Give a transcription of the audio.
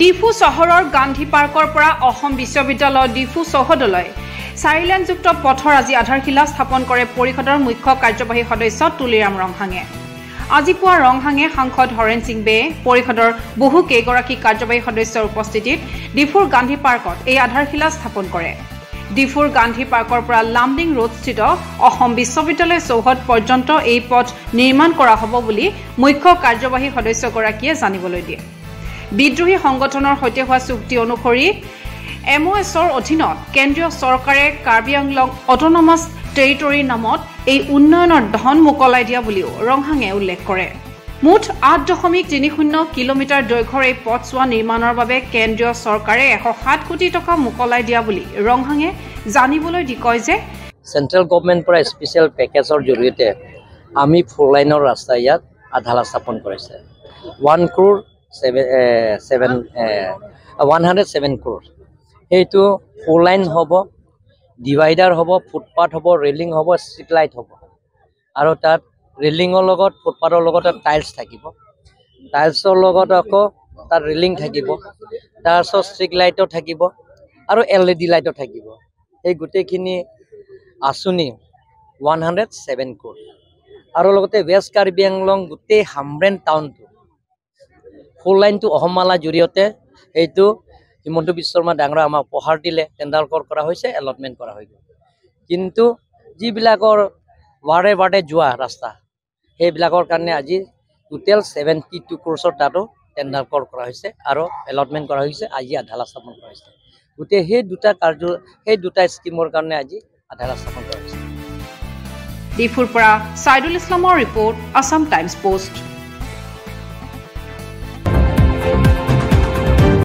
ডিফু চহৰৰ গান্ধী পাৰ্কৰ পৰা অসম বিশ্ববিদ্যালয় ডিফু চৌহদলৈ 4 লেনযুক্ত পথৰ আজি আধাৰশিলা স্থাপন কৰে পৰিষদৰ মুখ্য কাৰ্যবাহী সদস্য তুলিৰাম ৰংহাঙে। আজি পুৱা ৰংহাঙে সাংসদ হৰেণ সিং বে পৰিষদৰ বহু কেইগৰাকী কাৰ্যবাহী সদস্যৰ উপস্থিতিত ডিফুৰ গান্ধী পাৰ্কত এই আধাৰশিলা স্থাপন কৰে। ডিফুৰ গান্ধী পাৰ্কৰ পৰা লামডিং ৰোডস্থিত অসম বিশ্ববিদ্যালয় চৌহদ পৰ্যন্ত এই পথ নিৰ্মাণ কৰা হ'ব বুলি মুখ্য কাৰ্যবাহী সদস্যগৰাকীয়ে জানিবলৈ দিয়ে। বিদ্ৰোহী সংগঠনৰ সৈতে হোৱা চুক্তি অনুসৰি MOSৰ অধীনত কেন্দ্ৰীয় চৰকাৰে কাৰ্বি আংলং অট'নমাছ টেৰিটৰীৰ নামত এই উন্নয়নৰ ধন মোকলাই দিয়া বুলিও ৰংহাঙে উল্লেখ কৰে। মুঠ 8.30 কিলোমিটাৰ দৈৰ্ঘ্যৰ এই পথছোৱা নিৰ্মাণৰ বাবে কেন্দ্ৰীয় চৰকাৰে 107 কোটি টকা মোকলাই দিয়া বুলি ৰংহাঙে জানিবলৈ দি কয় যে চেন্ট্ৰেল গভৰ্ণমেণ্ট পৰা স্পেচিয়েল পেকেজৰ জৰিয়তে আমি 4 লাইনৰ ৰাস্তা ইয়াত আধালা স্থাপন কৰিছে 107 crore এইটো 4 লাইন হ'ব, ডিভাইডাৰ হ'ব, ফুটপাথ হ'ব, ৰেলিং হ'ব, ষ্ট্ৰীট লাইট হ'ব আৰু তাত ৰেলিঙৰ লগত ফুটপাথৰ লগত টাইলছ থাকিব, টাইলছৰ লগত আকৌ তাত ৰেলিং থাকিব, তাৰপিছত ষ্ট্ৰীট লাইটো থাকিব আৰু LED লাইটো থাকিব। এই গোটেইখিনি আঁচনি 107 crore আৰু লগতে ৱেষ্ট কাৰ্বি আংলং গোটেই হামৰেন টাউনটো 4 লাইনটো অসমমালাৰ জৰিয়তে এইটো হিমন্ত বিশ্ব শৰ্মা ডাঙৰে আমাক উপহাৰ দিলে, টেণ্ডাৰ কৰা হৈছে, এলটমেণ্ট কৰা হৈ গ'ল। কিন্তু যিবিলাকৰ ৱাৰ্ডে যোৱা ৰাস্তা সেইবিলাকৰ কাৰণে আজি টোটেল 72 crore তাতো টেণ্ডাৰ কৰা হৈছে আৰু এলটমেণ্ট কৰা হৈছে, আজি আধালা স্থাপন কৰা হৈছে। গোটেই সেই দুটা স্কিমৰ কাৰণে আজি আধালা স্থাপন কৰা হৈছে। ডিফুৰ পৰা ছাইদুল ইছলামৰ ৰিপৰ্ট, আছাম টাইমছ পোষ্ট।